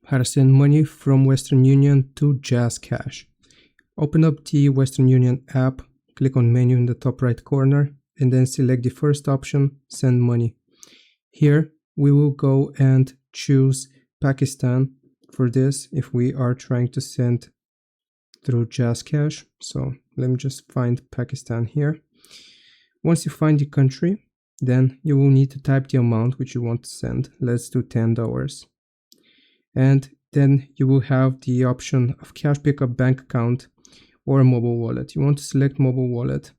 how to send money from Western Union to JazzCash. Open up the Western Union app, click on menu in the top right corner, and then select the first option, send money. Here we will go and choose Pakistan for this if we are trying to send through JazzCash. So let me just find Pakistan here. Once you find the country, then you will need to type the amount which you want to send. Let's do $10. And then you will have the option of cash pickup, bank account, or mobile wallet. You want to select mobile wallet.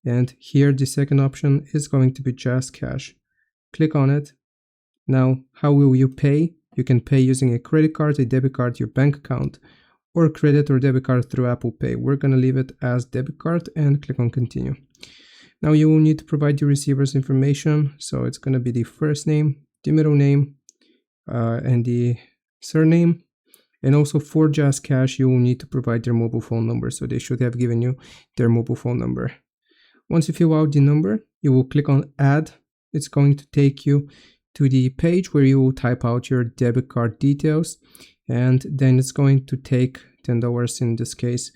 And here the second option is going to be JazzCash. Click on it. Now, how will you pay? You can pay using a credit card, a debit card, your bank account, or credit or debit card through Apple Pay. We're going to leave it as debit card and click on continue. Now you will need to provide the receiver's information. So it's going to be the first name, the middle name, and the surname. And also for JazzCash, you will need to provide their mobile phone number. So they should have given you their mobile phone number. Once you fill out the number, you will click on add. It's going to take you to the page where you will type out your debit card details. And then it's going to take $10 in this case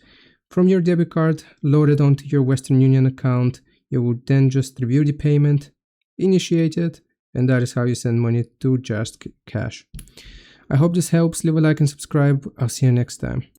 from your debit card, load it onto your Western Union account. You will then just review the payment, initiate it, and that is how you send money to JazzCash. I hope this helps. Leave a like and subscribe. I'll see you next time.